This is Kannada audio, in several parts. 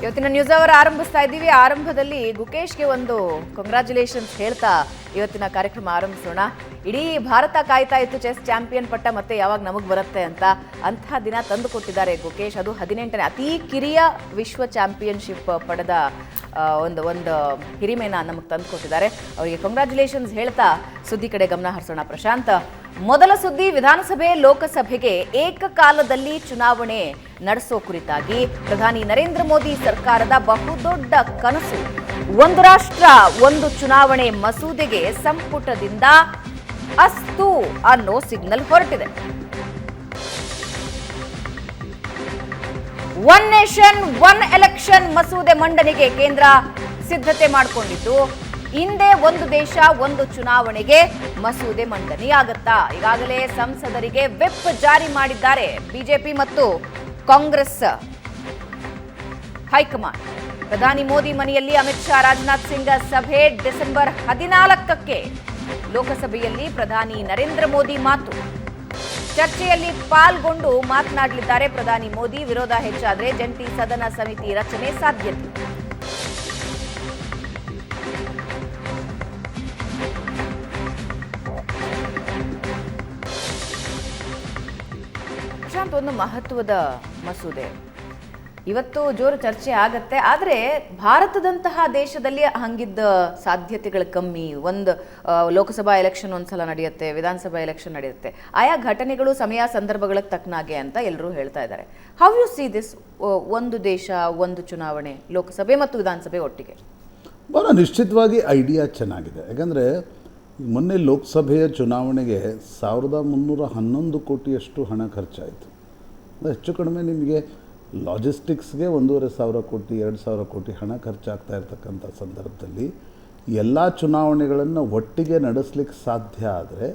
ಇವತ್ತಿನ ನ್ಯೂಸ್ ಅವರ್ ಆರಂಭಿಸ್ತಾ ಇದ್ದೀವಿ. ಆರಂಭದಲ್ಲಿ ಗುಕೇಶ್ಗೆ ಒಂದು ಕಂಗ್ರ್ಯಾಚುಲೇಷನ್ಸ್ ಹೇಳ್ತಾ ಇವತ್ತಿನ ಕಾರ್ಯಕ್ರಮ ಆರಂಭಿಸೋಣ. ಇಡೀ ಭಾರತ ಕಾಯ್ತಾ ಇತ್ತು ಚೆಸ್ ಚಾಂಪಿಯನ್ ಪಟ್ಟ ಮತ್ತೆ ಯಾವಾಗ ನಮಗೆ ಬರುತ್ತೆ ಅಂತ. ಅಂಥ ದಿನ ತಂದು ಕೊಟ್ಟಿದ್ದಾರೆ ಗುಕೇಶ್. ಅದು 18ನೇ ಅತಿ ಕಿರಿಯ ವಿಶ್ವ ಚಾಂಪಿಯನ್ಶಿಪ್ ಪಡೆದ ಒಂದು ಹಿರಿಮೆನ ನಮಗೆ ತಂದು ಕೊಟ್ಟಿದ್ದಾರೆ. ಅವರಿಗೆ ಕಂಗ್ರ್ಯಾಚುಲೇಷನ್ಸ್ ಹೇಳ್ತಾ ಸುದ್ದಿ ಕಡೆ ಗಮನ ಹರಿಸೋಣ. ಪ್ರಶಾಂತ್, ಮೊದಲ ಸುದ್ದಿ ವಿಧಾನಸಭೆ ಲೋಕಸಭೆಗೆ ಏಕಕಾಲದಲ್ಲಿ ಚುನಾವಣೆ ನಡೆಸೋ ಕುರಿತಾಗಿ ಪ್ರಧಾನಿ ನರೇಂದ್ರ ಮೋದಿ ಸರ್ಕಾರದ ಬಹುದೊಡ್ಡ ಕನಸು ಒಂದು ರಾಷ್ಟ್ರ ಒಂದು ಚುನಾವಣೆ ಮಸೂದೆಗೆ ಸಂಪುಟದಿಂದ ಅಸ್ತು ಅನ್ನೋ ಸಿಗ್ನಲ್ ಹೊರಟಿದೆ. ಒನ್ ನೇಷನ್ ಒನ್ ಎಲೆಕ್ಷನ್ ಮಸೂದೆ ಮಂಡನೆಗೆ ಕೇಂದ್ರ ಸಿದ್ಧತೆ ಮಾಡಿಕೊಂಡಿದ್ದು, ಹಿಂದೆ ಒಂದು ದೇಶ ಒಂದು ಚುನಾವಣೆಗೆ ಮಸೂದೆ ಮಂಡನೆಯಾಗುತ್ತಾ? ಈಗಾಗಲೇ ಸಂಸದರಿಗೆ ವಿಪ್ ಜಾರಿ ಮಾಡಿದ್ದಾರೆ ಬಿಜೆಪಿ ಮತ್ತು ಕಾಂಗ್ರೆಸ್ ಹೈಕಮಾಂಡ್. ಪ್ರಧಾನಿ ಮೋದಿ ಮನೆಯಲ್ಲಿ ಅಮಿತ್ ಶಾ, ರಾಜನಾಥ್ ಸಿಂಗ್ ಸಭೆ ಡಿಸೆಂಬರ್ 14ಕ್ಕೆ. ಲೋಕಸಭೆಯಲ್ಲಿ ಪ್ರಧಾನಿ ನರೇಂದ್ರ ಮೋದಿ ಮಾತು. ಚರ್ಚೆಯಲ್ಲಿ ಪಾಲ್ಗೊಂಡು ಮಾತನಾಡಲಿದ್ದಾರೆ ಪ್ರಧಾನಿ ಮೋದಿ. ವಿರೋಧ ಹೆಚ್ಚಾದರೆ ಜಂಟಿ ಸದನ ಸಮಿತಿ ರಚನೆ ಸಾಧ್ಯತೆ. ಒಂದು ಮಹತ್ವದ ಮಸೂದೆ ಇವತ್ತು ಜೋರು ಚರ್ಚೆ ಆಗತ್ತೆ. ಆದರೆ ಭಾರತದಂತಹ ದೇಶದಲ್ಲಿ ಹಂಗಿದ್ದ ಸಾಧ್ಯತೆಗಳು ಕಮ್ಮಿ. ಒಂದು ಲೋಕಸಭಾ ಎಲೆಕ್ಷನ್ ಒಂದ್ಸಲ ನಡೆಯುತ್ತೆ, ವಿಧಾನಸಭಾ ಎಲೆಕ್ಷನ್ ನಡೆಯುತ್ತೆ. ಆಯಾ ಘಟನೆಗಳು ಸಮಯ ಸಂದರ್ಭಗಳಿಗೆ ತಕ್ಕನಾಗೆ ಅಂತ ಎಲ್ಲರೂ ಹೇಳ್ತಾ ಇದ್ದಾರೆ. How U see this? ಒಂದು ದೇಶ ಒಂದು ಚುನಾವಣೆ, ಲೋಕಸಭೆ ಮತ್ತು ವಿಧಾನಸಭೆ ಒಟ್ಟಿಗೆ. ಬಹಳ ನಿಶ್ಚಿತವಾಗಿ ಐಡಿಯಾ ಚೆನ್ನಾಗಿದೆ. ಯಾಕಂದರೆ ಮೊನ್ನೆ ಲೋಕಸಭೆಯ ಚುನಾವಣೆಗೆ 1311 ಕೋಟಿಯಷ್ಟು ಹಣ ಖರ್ಚಾಯಿತು. ಹೆಚ್ಚು ಕಡಿಮೆ ನಿಮಗೆ ಲಾಜಿಸ್ಟಿಕ್ಸ್ಗೆ 1,500 ಕೋಟಿ 2,000 ಕೋಟಿ ಹಣ ಖರ್ಚಾಗ್ತಾ ಇರ್ತಕ್ಕಂಥ ಸಂದರ್ಭದಲ್ಲಿ ಎಲ್ಲ ಚುನಾವಣೆಗಳನ್ನು ಒಟ್ಟಿಗೆ ನಡೆಸಲಿಕ್ಕೆ ಸಾಧ್ಯ ಆದರೆ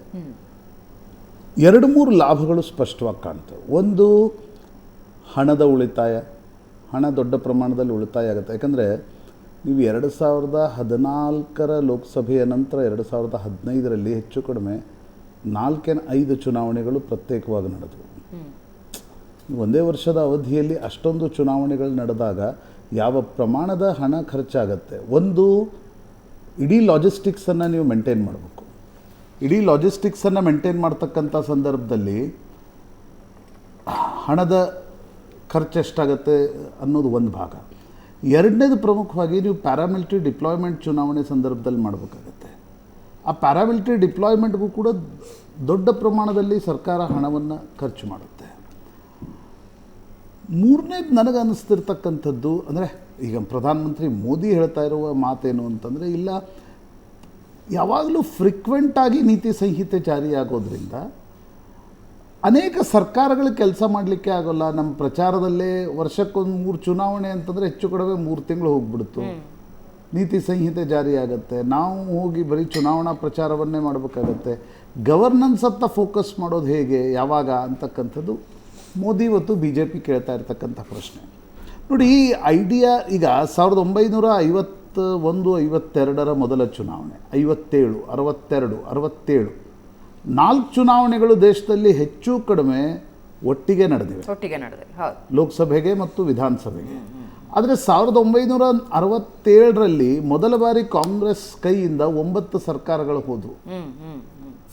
2-3 ಲಾಭಗಳು ಸ್ಪಷ್ಟವಾಗಿ ಕಾಣ್ತವೆ. ಒಂದು, ಹಣದ ಉಳಿತಾಯ. ಹಣ ದೊಡ್ಡ ಪ್ರಮಾಣದಲ್ಲಿ ಉಳಿತಾಯ ಆಗುತ್ತೆ. ಯಾಕಂದರೆ ನೀವು 2014ರ ಲೋಕಸಭೆಯ ನಂತರ 2015ರಲ್ಲಿ ಹೆಚ್ಚು ಕಡಿಮೆ 4-5 ಚುನಾವಣೆಗಳು ಪ್ರತ್ಯೇಕವಾಗಿ ನಡೆದವು. ಒಂದೇ ವರ್ಷದ ಅವಧಿಯಲ್ಲಿ ಅಷ್ಟೊಂದು ಚುನಾವಣೆಗಳು ನಡೆದಾಗ ಯಾವ ಪ್ರಮಾಣದ ಹಣ ಖರ್ಚಾಗತ್ತೆ. ಒಂದು, ಇಡೀ ಲಾಜಿಸ್ಟಿಕ್ಸನ್ನು ನೀವು ಮೇಂಟೈನ್ ಮಾಡಬೇಕು. ಇಡೀ ಲಾಜಿಸ್ಟಿಕ್ಸನ್ನು ಮೇಂಟೈನ್ ಮಾಡ್ತಕ್ಕಂಥ ಸಂದರ್ಭದಲ್ಲಿ ಹಣದ ಖರ್ಚು ಎಷ್ಟಾಗತ್ತೆ ಅನ್ನೋದು ಒಂದು ಭಾಗ. ಎರಡನೇದು, ಪ್ರಮುಖವಾಗಿ ನೀವು ಪ್ಯಾರಾಮಿಲಿಟರಿ ಡಿಪ್ಲಾಯ್ಮೆಂಟ್ ಚುನಾವಣೆ ಸಂದರ್ಭದಲ್ಲಿ ಮಾಡಬೇಕಾಗತ್ತೆ. ಆ ಪ್ಯಾರಾಮಿಲಿಟರಿ ಡಿಪ್ಲಾಯ್ಮೆಂಟ್ಗೂ ಕೂಡ ದೊಡ್ಡ ಪ್ರಮಾಣದಲ್ಲಿ ಸರ್ಕಾರ ಹಣವನ್ನು ಖರ್ಚು ಮಾಡುತ್ತೆ. ಮೂರನೇದು ನನಗೆ ಅನ್ನಿಸ್ತಿರ್ತಕ್ಕಂಥದ್ದು ಅಂದರೆ, ಈಗ ಪ್ರಧಾನಮಂತ್ರಿ ಮೋದಿ ಹೇಳ್ತಾ ಇರುವ ಮಾತೇನು ಅಂತಂದರೆ, ಇಲ್ಲ ಯಾವಾಗಲೂ ಫ್ರೀಕ್ವೆಂಟಾಗಿ ನೀತಿ ಸಂಹಿತೆ ಜಾರಿಯಾಗೋದ್ರಿಂದ ಅನೇಕ ಸರ್ಕಾರಗಳು ಕೆಲಸ ಮಾಡಲಿಕ್ಕೆ ಆಗೋಲ್ಲ. ನಮ್ಮ ಪ್ರಚಾರದಲ್ಲೇ ವರ್ಷಕ್ಕೊಂದು 3 ಚುನಾವಣೆ ಅಂತಂದರೆ ಹೆಚ್ಚು ಕಡಿಮೆ 3 ತಿಂಗಳು ಹೋಗ್ಬಿಡ್ತು. ನೀತಿ ಸಂಹಿತೆ ಜಾರಿಯಾಗತ್ತೆ. ನಾವು ಹೋಗಿ ಬರೀ ಚುನಾವಣಾ ಪ್ರಚಾರವನ್ನೇ ಮಾಡಬೇಕಾಗತ್ತೆ. ಗವರ್ನೆನ್ಸ್ ಹತ್ತ ಫೋಕಸ್ ಮಾಡೋದು ಹೇಗೆ, ಯಾವಾಗ ಅಂತಕ್ಕಂಥದ್ದು ಮೋದಿ ಮತ್ತು ಬಿ ಜೆ ಪಿ ಕೇಳ್ತಾ ಇರ್ತಕ್ಕಂಥ ಪ್ರಶ್ನೆ. ನೋಡಿ, ಈ ಐಡಿಯಾ ಈಗ 1951-52ರ ಮೊದಲ ಚುನಾವಣೆ, 57, 62, 67 4 ಚುನಾವಣೆಗಳು ದೇಶದಲ್ಲಿ ಹೆಚ್ಚು ಕಡಿಮೆ ಒಟ್ಟಿಗೆ ನಡೆದಿವೆ. ಲೋಕಸಭೆಗೆ ಮತ್ತು ವಿಧಾನಸಭೆಗೆ. ಆದರೆ 1967ರಲ್ಲಿ ಮೊದಲ ಬಾರಿ ಕಾಂಗ್ರೆಸ್ ಕೈಯಿಂದ 9 ಸರ್ಕಾರಗಳು ಹೋದವು.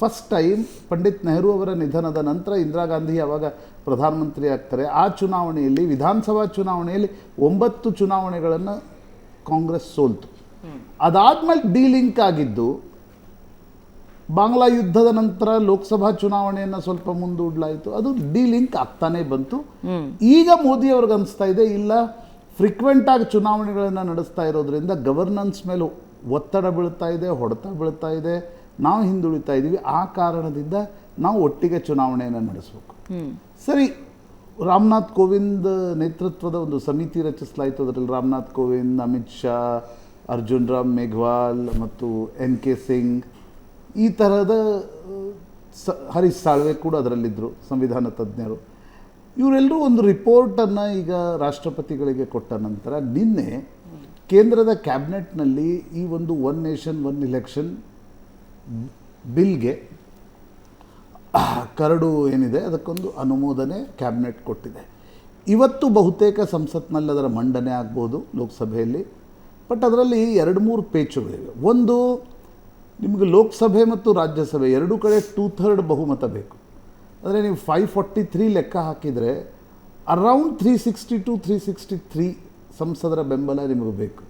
ಫಸ್ಟ್ ಟೈಮ್ ಪಂಡಿತ್ ನೆಹರು ಅವರ ನಿಧನದ ನಂತರ ಇಂದಿರಾ ಗಾಂಧಿ ಯಾವಾಗ ಪ್ರಧಾನಮಂತ್ರಿ ಆಗ್ತಾರೆ, ಆ ಚುನಾವಣೆಯಲ್ಲಿ, ವಿಧಾನಸಭಾ ಚುನಾವಣೆಯಲ್ಲಿ 9 ಚುನಾವಣೆಗಳನ್ನು ಕಾಂಗ್ರೆಸ್ ಸೋಲ್ತು. ಅದಾದ್ಮೇಲೆ ಡಿಲಿಂಕ್ ಆಗಿದ್ದು ಬಾಂಗ್ಲಾ ಯುದ್ಧದ ನಂತರ ಲೋಕಸಭಾ ಚುನಾವಣೆಯನ್ನು ಸ್ವಲ್ಪ ಮುಂದೂಡಲಾಯಿತು. ಅದು ಡಿಲಿಂಕ್ ಆಗ್ತಾನೆ ಬಂತು. ಈಗ ಮೋದಿ ಅವ್ರಿಗೆ ಅನಿಸ್ತಾ ಇದೆ, ಇಲ್ಲ ಫ್ರೀಕ್ವೆಂಟ್ ಆಗಿ ಚುನಾವಣೆಗಳನ್ನು ನಡೆಸ್ತಾ ಇರೋದ್ರಿಂದ ಗವರ್ನೆನ್ಸ್ ಮೇಲೆ ಒತ್ತಡ ಬೀಳ್ತಾ ಇದೆ, ಹೊಡೆತ ಬೀಳ್ತಾ ಇದೆ, ನಾವು ಹಿಂದುಳಿತಾ ಇದ್ದೀವಿ. ಆ ಕಾರಣದಿಂದ ನಾವು ಒಟ್ಟಿಗೆ ಚುನಾವಣೆಯನ್ನು ನಡೆಸಬೇಕು. ಸರಿ, ರಾಮನಾಥ್ ಕೋವಿಂದ್ ನೇತೃತ್ವದ ಒಂದು ಸಮಿತಿ ರಚಿಸಲಾಯಿತು. ಅದರಲ್ಲಿ ರಾಮನಾಥ್ ಕೋವಿಂದ್, ಅಮಿತ್ ಶಾ, ಅರ್ಜುನ್ ರಾಮ್ ಮೇಘ್ವಾಲ್ ಮತ್ತು NK ಸಿಂಗ್, ಈ ಥರದ ಹರೀಶ್ ಸಾಳ್ವೆ ಕೂಡ ಅದರಲ್ಲಿದ್ದರು, ಸಂವಿಧಾನ ತಜ್ಞರು. ಇವರೆಲ್ಲರೂ ಒಂದು ರಿಪೋರ್ಟನ್ನು ಈಗ ರಾಷ್ಟ್ರಪತಿಗಳಿಗೆ ಕೊಟ್ಟ ನಂತರ ನಿನ್ನೆ ಕೇಂದ್ರದ ಕ್ಯಾಬಿನೆಟ್ನಲ್ಲಿ ಈ ಒಂದು one nation one election ಬಿಲ್ಗೆ curd ಏನಿದೆ ಅದಕ್ಕೊಂದು ಅನುಮೋದನೆ ಕ್ಯಾಬಿನೆಟ್ ಕೊಟ್ಟಿದೆ. ಇವತ್ತು ಬಹುತೇಕ ಸಂಸತ್ನಲ್ಲಿ ಅದರ ಮಂಡನೆ ಆಗ್ಬೋದು ಲೋಕಸಭೆಯಲ್ಲಿ. ಬಟ್ ಅದರಲ್ಲಿ 2-3 ಪೇಚುಗಳಿವೆ. ಒಂದು, ನಿಮಗೆ ಲೋಕಸಭೆ ಮತ್ತು ರಾಜ್ಯಸಭೆ ಎರಡೂ ಕಡೆ 2/3 ಬಹುಮತ ಬೇಕು. ಅಂದರೆ ನೀವು 543 ಲೆಕ್ಕ ಹಾಕಿದರೆ ಅರೌಂಡ್ 360-363 ಸಂಸದರ ಬೆಂಬಲ ನಿಮಗೆ ಬೇಕು.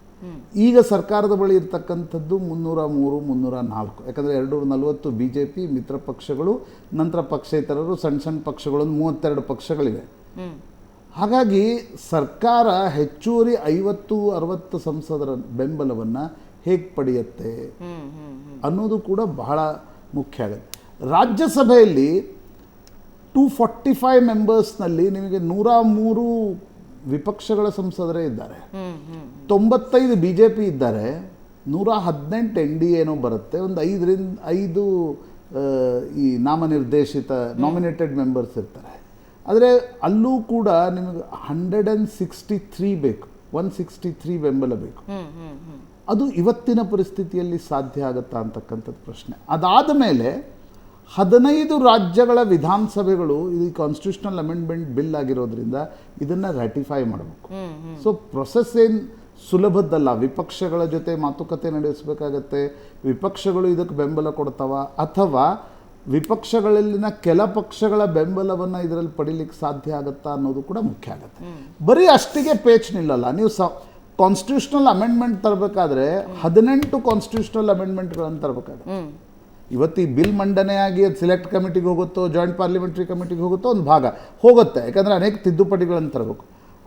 ಈಗ ಸರ್ಕಾರದ ಬಳಿ ಇರ್ತಕ್ಕಂಥದ್ದು 303-304. ಯಾಕಂದರೆ 240 BJP ಮಿತ್ರ ಪಕ್ಷಗಳು, ನಂತರ ಪಕ್ಷೇತರರು, ಸಣ್ಣ ಸಣ್ಣ ಪಕ್ಷಗಳು, 32 ಪಕ್ಷಗಳಿವೆ. ಹಾಗಾಗಿ ಸರ್ಕಾರ ಹೆಚ್ಚುವರಿ 50-60 ಸಂಸದರ ಬೆಂಬಲವನ್ನು ಹೇಗೆ ಪಡೆಯುತ್ತೆ ಅನ್ನೋದು ಕೂಡ ಬಹಳ ಮುಖ್ಯ ಆಗುತ್ತೆ. ರಾಜ್ಯಸಭೆಯಲ್ಲಿ 245 ಮೆಂಬರ್ಸ್ನಲ್ಲಿ ನಿಮಗೆ 103 ವಿಪಕ್ಷಗಳ ಸಂಸದರೇ ಇದ್ದಾರೆ, 95 BJP ಇದ್ದಾರೆ, 118 NDA ಬರುತ್ತೆ, ಒಂದು 5 ಈ ನಾಮನಿರ್ದೇಶಿತ ನಾಮಿನೇಟೆಡ್ ಮೆಂಬರ್ಸ್ ಇರ್ತಾರೆ. ಆದರೆ ಅಲ್ಲೂ ಕೂಡ ನಿಮಗೆ 163 ಬೇಕು, 163 ಬೆಂಬಲ ಬೇಕು. ಅದು ಇವತ್ತಿನ ಪರಿಸ್ಥಿತಿಯಲ್ಲಿ ಸಾಧ್ಯ ಆಗುತ್ತಾ ಅಂತಕ್ಕಂಥದ್ದು ಪ್ರಶ್ನೆ. ಅದಾದ ಮೇಲೆ 15 ರಾಜ್ಯಗಳ ವಿಧಾನಸಭೆಗಳು ಇದು ಕಾನ್ಸ್ಟಿಟ್ಯೂಷನಲ್ ಅಮೆಂಡ್ಮೆಂಟ್ ಬಿಲ್ ಆಗಿರೋದ್ರಿಂದ ಇದನ್ನು ರ್ಯಾಟಿಫೈ ಮಾಡಬೇಕು. ಸೊ ಪ್ರೊಸೆಸ್ ಏನು ಸುಲಭದ್ದಲ್ಲ. ವಿಪಕ್ಷಗಳ ಜೊತೆ ಮಾತುಕತೆ ನಡೆಸಬೇಕಾಗತ್ತೆ. ವಿಪಕ್ಷಗಳು ಇದಕ್ಕೆ ಬೆಂಬಲ ಕೊಡ್ತಾವ ಅಥವಾ ವಿಪಕ್ಷಗಳಲ್ಲಿನ ಕೆಲ ಪಕ್ಷಗಳ ಬೆಂಬಲವನ್ನು ಇದರಲ್ಲಿ ಪಡಿಲಿಕ್ಕೆ ಸಾಧ್ಯ ಆಗುತ್ತಾ ಅನ್ನೋದು ಕೂಡ ಮುಖ್ಯ ಆಗುತ್ತೆ. ಬರೀ ಅಷ್ಟಿಗೆ ಪೇಚ್ ನಿಲ್ಲಲ್ಲ. ನೀವು ಕಾನ್ಸ್ಟಿಟ್ಯೂಷನಲ್ ಅಮೆಂಡ್ಮೆಂಟ್ ತರಬೇಕಾದ್ರೆ 18 ಕಾನ್ಸ್ಟಿಟ್ಯೂಷನಲ್ ಅಮೆಂಡ್ಮೆಂಟ್ಗಳನ್ನು ತರಬೇಕಾಗುತ್ತೆ. ಇವತ್ತು ಈ ಬಿಲ್ ಮಂಡನೆಯಾಗಿ ಅದು ಸಿಲೆಕ್ಟ್ ಕಮಿಟಿಗೆ ಹೋಗುತ್ತೋ, ಜಾಯಿಂಟ್ ಪಾರ್ಲಿಮೆಂಟ್ರಿ ಕಮಿಟಿಗೆ ಹೋಗುತ್ತೋ, ಒಂದು ಭಾಗ ಹೋಗುತ್ತೆ. ಯಾಕಂದರೆ ಅನೇಕ ತಿದ್ದುಪಡಿಗಳನ್ನು ತರಬೇಕು.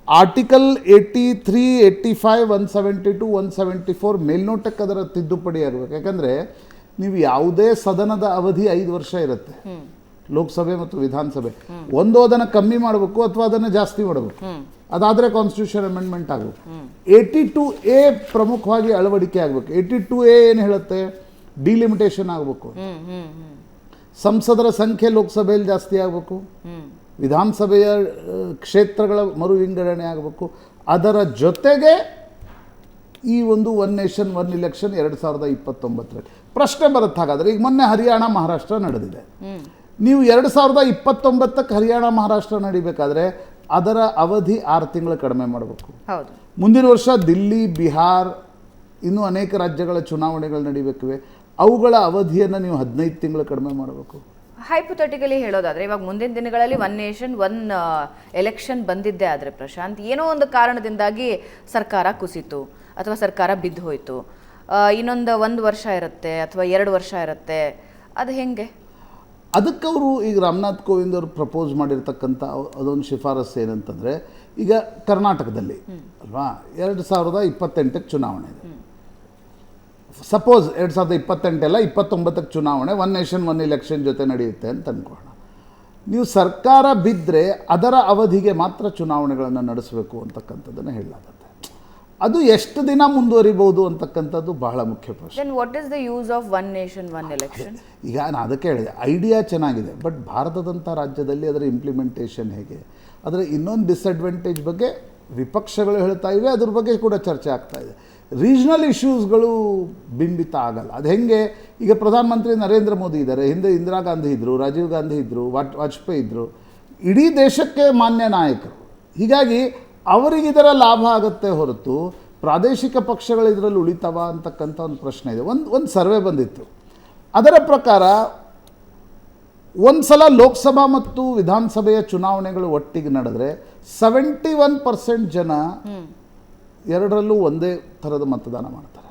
ಆರ್ಟಿಕಲ್ 83, 85, 172, 174 ಮೇಲ್ನೋಟಕ್ಕೆ ಅದರ ತಿದ್ದುಪಡಿ ಆಗಬೇಕು. ಯಾಕಂದರೆ ನೀವು ಯಾವುದೇ ಸದನದ ಅವಧಿ 5 ವರ್ಷ ಇರುತ್ತೆ, ಲೋಕಸಭೆ ಮತ್ತು ವಿಧಾನಸಭೆ. ಒಂದು ಅದನ್ನು ಕಮ್ಮಿ ಮಾಡಬೇಕು ಅಥವಾ ಅದನ್ನು ಜಾಸ್ತಿ ಮಾಡಬೇಕು. ಅದಾದರೆ ಕಾನ್ಸ್ಟಿಟ್ಯೂಷನ್ ಅಮೆಂಡ್ಮೆಂಟ್ ಆಗಬೇಕು. 82A ಪ್ರಮುಖವಾಗಿ ಅಳವಡಿಕೆ ಆಗಬೇಕು. 82A ಏನು ಹೇಳುತ್ತೆ? ಡಿಲಿಮಿಟೇಷನ್ ಆಗಬೇಕು. ಸಂಸದರ ಸಂಖ್ಯೆ ಲೋಕಸಭೆಯಲ್ಲಿ ಜಾಸ್ತಿ ಆಗಬೇಕು, ವಿಧಾನಸಭೆಯ ಕ್ಷೇತ್ರಗಳ ಮರು ವಿಂಗಡಣೆ ಆಗಬೇಕು. ಅದರ ಜೊತೆಗೆ ಈ ಒಂದು 1 ನೇಷನ್ 1 ಇಲೆಕ್ಷನ್ 2029 ಪ್ರಶ್ನೆ ಬರುತ್ತೆ. ಹಾಗಾದರೆ ಈಗ ಮೊನ್ನೆ ಹರಿಯಾಣ ಮಹಾರಾಷ್ಟ್ರ ನಡೆದಿದೆ. ನೀವು 2029ಕ್ಕೆ ಹರಿಯಾಣ ಮಹಾರಾಷ್ಟ್ರ ನಡಿಬೇಕಾದ್ರೆ ಅದರ ಅವಧಿ 6 ತಿಂಗಳು ಕಡಿಮೆ ಮಾಡಬೇಕು. ಮುಂದಿನ ವರ್ಷ ದಿಲ್ಲಿ, ಬಿಹಾರ್, ಇನ್ನೂ ಅನೇಕ ರಾಜ್ಯಗಳ ಚುನಾವಣೆಗಳು ನಡೀಬೇಕಿವೆ. ಅವುಗಳ ಅವಧಿಯನ್ನು ನೀವು 15 ತಿಂಗಳು ಕಡಿಮೆ ಮಾಡಬೇಕು. ಹೈಪೋಥೆಟಿಕಲಿ ಹೇಳೋದಾದ್ರೆ ಇವಾಗ ಮುಂದಿನ ದಿನಗಳಲ್ಲಿ 1 ನೇಷನ್ 1 ಎಲೆಕ್ಷನ್ ಬಂದಿದ್ದೇ ಆದರೆ ಪ್ರಶಾಂತ್, ಏನೋ ಒಂದು ಕಾರಣದಿಂದಾಗಿ ಸರ್ಕಾರ ಕುಸಿತು ಅಥವಾ ಸರ್ಕಾರ ಬಿದ್ದು ಹೋಯಿತು, ಇನ್ನೊಂದು 1 ವರ್ಷ ಇರುತ್ತೆ ಅಥವಾ 2 ವರ್ಷ ಇರುತ್ತೆ, ಅದು ಹೆಂಗೆ? ಅದಕ್ಕವರು ಈಗ ರಾಮನಾಥ್ ಕೋವಿಂದ್ ಅವರು ಪ್ರಪೋಸ್ ಮಾಡಿರ್ತಕ್ಕಂಥ ಅದೊಂದು ಶಿಫಾರಸ್ಸು ಏನಂತಂದರೆ, ಈಗ ಕರ್ನಾಟಕದಲ್ಲಿ ಅಲ್ವಾ 2028ಕ್ಕೆ ಚುನಾವಣೆ ಇದೆ. ಸಪೋಸ್ 2028 ಅಲ್ಲ 29ಕ್ಕೆ ಚುನಾವಣೆ 1 ನೇಷನ್ 1 ಇಲೆಕ್ಷನ್ ಜೊತೆ ನಡೆಯುತ್ತೆ ಅಂತ ಅಂದ್ಕೊಳ್ಳೋಣ. ನೀವು ಸರ್ಕಾರ ಬಿದ್ದರೆ ಅದರ ಅವಧಿಗೆ ಮಾತ್ರ ಚುನಾವಣೆಗಳನ್ನು ನಡೆಸಬೇಕು ಅಂತಕ್ಕಂಥದ್ದನ್ನು ಹೇಳಲಾಗುತ್ತೆ. ಅದು ಎಷ್ಟು ದಿನ ಮುಂದುವರಿಬಹುದು ಅಂತಕ್ಕಂಥದ್ದು ಬಹಳ ಮುಖ್ಯ ಪ್ರಶ್ನೆ. Then what is the use of 1 nation 1 election? ಈಗ ನಾನು ಅದಕ್ಕೆ ಹೇಳಿದೆ, ಐಡಿಯಾ ಚೆನ್ನಾಗಿದೆ, ಬಟ್ ಭಾರತದಂಥ ರಾಜ್ಯದಲ್ಲಿ ಅದರ ಇಂಪ್ಲಿಮೆಂಟೇಷನ್ ಹೇಗೆ, ಅದರ ಇನ್ನೊಂದು ಡಿಸ್ಅಡ್ವಾಂಟೇಜ್ ಬಗ್ಗೆ ವಿಪಕ್ಷಗಳು ಹೇಳ್ತಾ ಇವೆ, ಅದ್ರ ಬಗ್ಗೆ ಕೂಡ ಚರ್ಚೆ ಆಗ್ತಾ ಇದೆ. ರೀಜ್ನಲ್ ಇಶ್ಯೂಸ್ಗಳು ಬಿಂಬಿತ ಆಗಲ್ಲ. ಅದು ಹೆಂಗೆ? ಈಗ ಪ್ರಧಾನಮಂತ್ರಿ ನರೇಂದ್ರ ಮೋದಿ ಇದ್ದಾರೆ, ಹಿಂದೆ ಇಂದಿರಾ ಗಾಂಧಿ ಇದ್ದರು, ರಾಜೀವ್ ಗಾಂಧಿ ಇದ್ದರು, ವಾಜಪೇಯಿ ಇದ್ದರು, ಇಡೀ ದೇಶಕ್ಕೆ ಮಾನ್ಯ ನಾಯಕರು. ಹೀಗಾಗಿ ಅವರಿಗೆ ಇದರ ಲಾಭ ಆಗುತ್ತೆ ಹೊರತು ಪ್ರಾದೇಶಿಕ ಪಕ್ಷಗಳು ಇದರಲ್ಲಿ ಉಳಿತಾವ ಅಂತಕ್ಕಂಥ ಒಂದು ಪ್ರಶ್ನೆ ಇದೆ. ಒಂದು ಸರ್ವೆ ಬಂದಿತ್ತು, ಅದರ ಪ್ರಕಾರ ಒಂದು ಸಲ ಲೋಕಸಭಾ ಮತ್ತು ವಿಧಾನಸಭೆಯ ಚುನಾವಣೆಗಳು ಒಟ್ಟಿಗೆ ನಡೆದರೆ 71% ಜನ ಎರಡರಲ್ಲೂ ಒಂದೇ ಥರದ ಮತದಾನ ಮಾಡ್ತಾರೆ.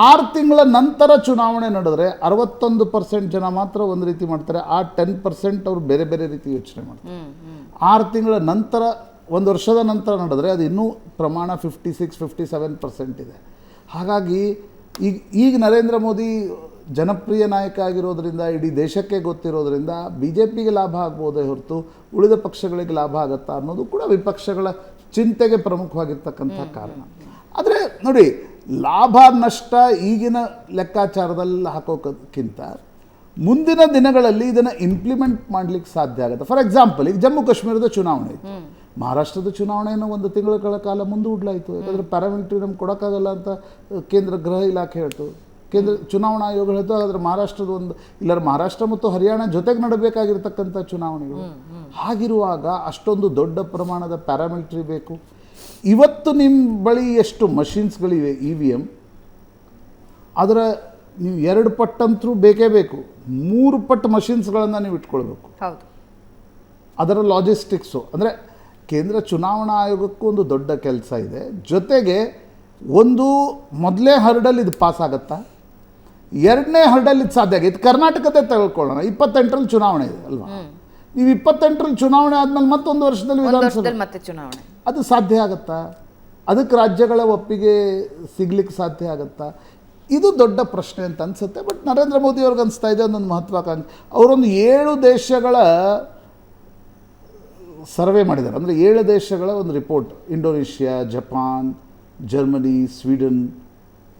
6 ತಿಂಗಳ ನಂತರ ಚುನಾವಣೆ ನಡೆದರೆ 61% ಜನ ಮಾತ್ರ ಒಂದು ರೀತಿ ಮಾಡ್ತಾರೆ, ಆ 10% ಅವರು ಬೇರೆ ಬೇರೆ ರೀತಿ ಯೋಚನೆ ಮಾಡ್ತಾರೆ. 6 ತಿಂಗಳ ನಂತರ, 1 ವರ್ಷದ ನಂತರ ನಡೆದರೆ ಅದು ಇನ್ನೂ ಪ್ರಮಾಣ 56-57% ಇದೆ. ಹಾಗಾಗಿ ಈಗ ನರೇಂದ್ರ ಮೋದಿ ಜನಪ್ರಿಯ ನಾಯಕ ಆಗಿರೋದ್ರಿಂದ, ಇಡೀ ದೇಶಕ್ಕೆ ಗೊತ್ತಿರೋದ್ರಿಂದ BJPಗೆ ಲಾಭ ಆಗ್ಬೋದೇ ಹೊರತು ಉಳಿದ ಪಕ್ಷಗಳಿಗೆ ಲಾಭ ಆಗುತ್ತಾ ಅನ್ನೋದು ಕೂಡ ವಿಪಕ್ಷಗಳ ಚಿಂತೆಗೆ ಪ್ರಮುಖವಾಗಿರ್ತಕ್ಕಂಥ ಕಾರಣ. ಆದರೆ ನೋಡಿ, ಲಾಭ ನಷ್ಟ ಈಗಿನ ಲೆಕ್ಕಾಚಾರದಲ್ಲಿ ಹಾಕೋಕ್ಕಿಂತ ಮುಂದಿನ ದಿನಗಳಲ್ಲಿ ಇದನ್ನು ಇಂಪ್ಲಿಮೆಂಟ್ ಮಾಡಲಿಕ್ಕೆ ಸಾಧ್ಯ ಆಗುತ್ತೆ. ಫಾರ್ ಎಕ್ಸಾಂಪಲ್, ಈಗ ಜಮ್ಮು ಕಾಶ್ಮೀರದ ಚುನಾವಣೆ ಇತ್ತು, ಮಹಾರಾಷ್ಟ್ರದ ಚುನಾವಣೆಯನ್ನು 1 ತಿಂಗಳ ಕಾಲ ಮುಂದೂಡಲಾಯಿತು. ಯಾಕಂದರೆ ಪ್ಯಾರಾಮಿಲಿಟರಿ ನಮ್ಗೆ ಕೊಡೋಕ್ಕಾಗಲ್ಲ ಅಂತ ಕೇಂದ್ರ ಗೃಹ ಇಲಾಖೆ ಹೇಳ್ತು. ಕೇಂದ್ರ ಚುನಾವಣಾ ಆಯೋಗ ಹೇಳ್ತು ಹಾಗಾದ್ರೆ ಮಹಾರಾಷ್ಟ್ರದ ಒಂದು ಇಲ್ಲರ ಮಹಾರಾಷ್ಟ್ರ ಮತ್ತು ಹರಿಯಾಣ ಜೊತೆಗೆ ನಡಬೇಕಾಗಿರ್ತಕ್ಕಂಥ ಚುನಾವಣೆಗಳು. ಹಾಗಿರುವಾಗ ಅಷ್ಟೊಂದು ದೊಡ್ಡ ಪ್ರಮಾಣದ ಪ್ಯಾರಾಮಿಲಿಟ್ರಿ ಬೇಕು. ಇವತ್ತು ನಿಮ್ಮ ಬಳಿ ಎಷ್ಟು ಮಷಿನ್ಸ್ಗಳಿವೆ EVM, ಅದರ ನೀವು 2 ಪಟ್ಟಂತರೂ ಬೇಕೇ ಬೇಕು, 3 ಪಟ್ಟು ಮಷಿನ್ಸ್ಗಳನ್ನು ನೀವು ಇಟ್ಕೊಳ್ಬೇಕು. ಹೌದು. ಅದರ ಲಾಜಿಸ್ಟಿಕ್ಸು ಅಂದರೆ ಕೇಂದ್ರ ಚುನಾವಣಾ ಆಯೋಗಕ್ಕೂ ಒಂದು ದೊಡ್ಡ ಕೆಲಸ ಇದೆ. ಜೊತೆಗೆ ಒಂದು ಮೊದಲೇ ಹರ್ಡಲ್ ಇದು ಪಾಸ್ ಆಗುತ್ತಾ, 2ನೇ ಹರ್ಡಲ್ ಇದು ಸಾಧ್ಯ ಆಗಿದೆ. ಕರ್ನಾಟಕದೇ ತೆಗೆದುಕೊಳ್ಳೋಣ, 28ರಲ್ಲಿ ಚುನಾವಣೆ ಇದೆ ಅಲ್ವಾ, ನೀವು 28ರಲ್ಲಿ ಚುನಾವಣೆ ಆದಮೇಲೆ ಮತ್ತೊಂದು ವರ್ಷದಲ್ಲಿ ವಿಧಾನಸಭೆ ಮತ್ತೆ ಚುನಾವಣೆ, ಅದು ಸಾಧ್ಯ ಆಗುತ್ತಾ? ಅದಕ್ಕೆ ರಾಜ್ಯಗಳ ಒಪ್ಪಿಗೆ ಸಿಗ್ಲಿಕ್ಕೆ ಸಾಧ್ಯ ಆಗುತ್ತಾ? ಇದು ದೊಡ್ಡ ಪ್ರಶ್ನೆ ಅಂತ ಅನಿಸುತ್ತೆ. ಬಟ್ ನರೇಂದ್ರ ಮೋದಿ ಅವ್ರಿಗೆ ಅನಿಸ್ತಾ ಇದೆ ಒಂದೊಂದು ಮಹತ್ವಾಕಾಂಕ್ಷೆ. ಅವರೊಂದು 7 ದೇಶಗಳ ಸರ್ವೆ ಮಾಡಿದ್ದಾರೆ, ಅಂದರೆ 7 ದೇಶಗಳ ಒಂದು report. Indonesia, Japan, Germany, Sweden,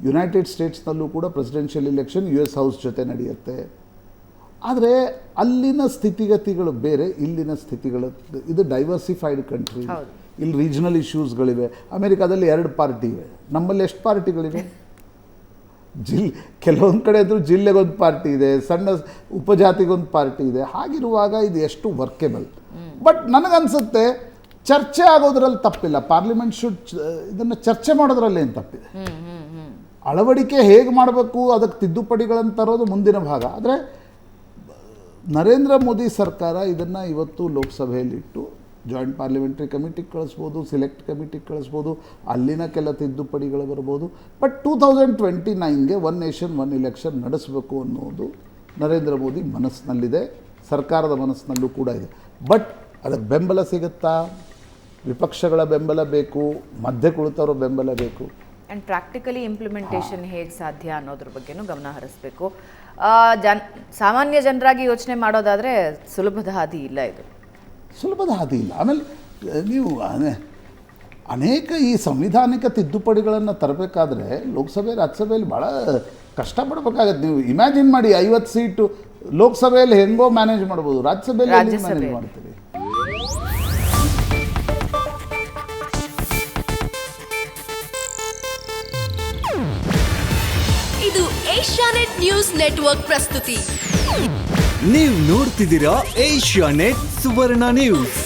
United ಸ್ಟೇಟ್ಸ್ನಲ್ಲೂ ಕೂಡ ಪ್ರೆಸಿಡೆನ್ಷಿಯಲ್ ಎಲೆಕ್ಷನ್ US ಹೌಸ್ ಜೊತೆ ನಡೆಯುತ್ತೆ. ಆದರೆ ಅಲ್ಲಿನ ಸ್ಥಿತಿಗತಿಗಳು ಬೇರೆ, ಇಲ್ಲಿನ ಸ್ಥಿತಿಗಳು, ಇದು ಡೈವರ್ಸಿಫೈಡ್ ಕಂಟ್ರಿ. ಇಲ್ಲಿ ರೀಜನಲ್ ಇಶ್ಯೂಸ್ಗಳಿವೆ. ಅಮೆರಿಕಾದಲ್ಲಿ 2 ಪಾರ್ಟಿ ಇವೆ, ನಮ್ಮಲ್ಲಿ ಎಷ್ಟು ಪಾರ್ಟಿಗಳಿವೆ? ಕೆಲವೊಂದು ಕಡೆ ಅಂದರೂ ಜಿಲ್ಲೆಗೊಂದು ಪಾರ್ಟಿ ಇದೆ, ಸಣ್ಣ ಉಪಜಾತಿಗೊಂದು ಪಾರ್ಟಿ ಇದೆ. ಹಾಗಿರುವಾಗ ಇದು ಎಷ್ಟು ವರ್ಕೆಬಲ್? ಬಟ್ ನನಗನ್ಸುತ್ತೆ ಚರ್ಚೆ ಆಗೋದ್ರಲ್ಲಿ ತಪ್ಪಿಲ್ಲ. ಪಾರ್ಲಿಮೆಂಟ್ ಇದನ್ನು ಚರ್ಚೆ ಮಾಡೋದ್ರಲ್ಲಿ ಏನು ತಪ್ಪಿದೆ? ಅಳವಡಿಕೆ ಹೇಗೆ ಮಾಡಬೇಕು, ಅದಕ್ಕೆ ತಿದ್ದುಪಡಿಗಳನ್ನು ತರೋದು ಮುಂದಿನ ಭಾಗ. ಆದರೆ ನರೇಂದ್ರ ಮೋದಿ ಸರ್ಕಾರ ಇದನ್ನು ಇವತ್ತು ಲೋಕಸಭೆಯಲ್ಲಿಟ್ಟು ಜಾಯಿಂಟ್ ಪಾರ್ಲಿಮೆಂಟ್ರಿ ಕಮಿಟಿಗೆ ಕಳಿಸ್ಬೋದು, ಸಿಲೆಕ್ಟ್ ಕಮಿಟಿಗೆ ಕಳಿಸ್ಬೋದು, ಅಲ್ಲಿನ ಕೆಲ ತಿದ್ದುಪಡಿಗಳು ಬರ್ಬೋದು. ಬಟ್ 2029ಗೆ 1 ನೇಷನ್ 1 ಎಲೆಕ್ಷನ್ ನಡೆಸಬೇಕು ಅನ್ನೋದು ನರೇಂದ್ರ ಮೋದಿ ಮನಸ್ಸಿನಲ್ಲಿದೆ, ಸರ್ಕಾರದ ಮನಸ್ಸಿನಲ್ಲೂ ಕೂಡ ಇದೆ. ಬಟ್ ಅದಕ್ಕೆ ಬೆಂಬಲ ಸಿಗುತ್ತಾ? ವಿಪಕ್ಷಗಳ ಬೆಂಬಲ ಬೇಕು, ಮಧ್ಯೆ ಕುಳಿತವರ ಬೆಂಬಲ ಬೇಕು. ಆ್ಯಂಡ್ ಪ್ರಾಕ್ಟಿಕಲಿ ಇಂಪ್ಲಿಮೆಂಟೇಷನ್ ಹೇಗೆ ಸಾಧ್ಯ ಅನ್ನೋದ್ರ ಬಗ್ಗೆನೂ ಗಮನ ಹರಿಸಬೇಕು. ಸಾಮಾನ್ಯ ಜನರಾಗಿ ಯೋಚನೆ ಮಾಡೋದಾದರೆ ಸುಲಭದ ಹಾದಿ ಇಲ್ಲ, ಇದು ಸುಲಭದ ಹಾದಿ ಇಲ್ಲ. ಆಮೇಲೆ ನೀವು ಅನೇಕ ಈ ಸಂವಿಧಾನಿಕ ತಿದ್ದುಪಡಿಗಳನ್ನು ತರಬೇಕಾದ್ರೆ ಲೋಕಸಭೆ ರಾಜ್ಯಸಭೆಯಲ್ಲಿ ಭಾಳ ಕಷ್ಟಪಡಬೇಕಾಗತ್ತೆ. ನೀವು ಇಮ್ಯಾಜಿನ್ ಮಾಡಿ, 50 ಸೀಟು ಲೋಕಸಭೆಯಲ್ಲಿ ಹೆಂಗೋ ಮ್ಯಾನೇಜ್ ಮಾಡ್ಬೋದು, ರಾಜ್ಯಸಭೆಯಲ್ಲಿ ಮ್ಯಾನೇಜ್ ಮಾಡ್ತೀವಿ. ಇದು ಏಷ್ಯಾನೆಟ್ ನ್ಯೂಸ್ ನೆಟ್ವರ್ಕ್ ಪ್ರಸ್ತುತಿ. ನೀವು ನೋಡ್ತಿದ್ದೀರಾ ಏಷ್ಯಾನೆಟ್ ಸುವರ್ಣ ನ್ಯೂಸ್.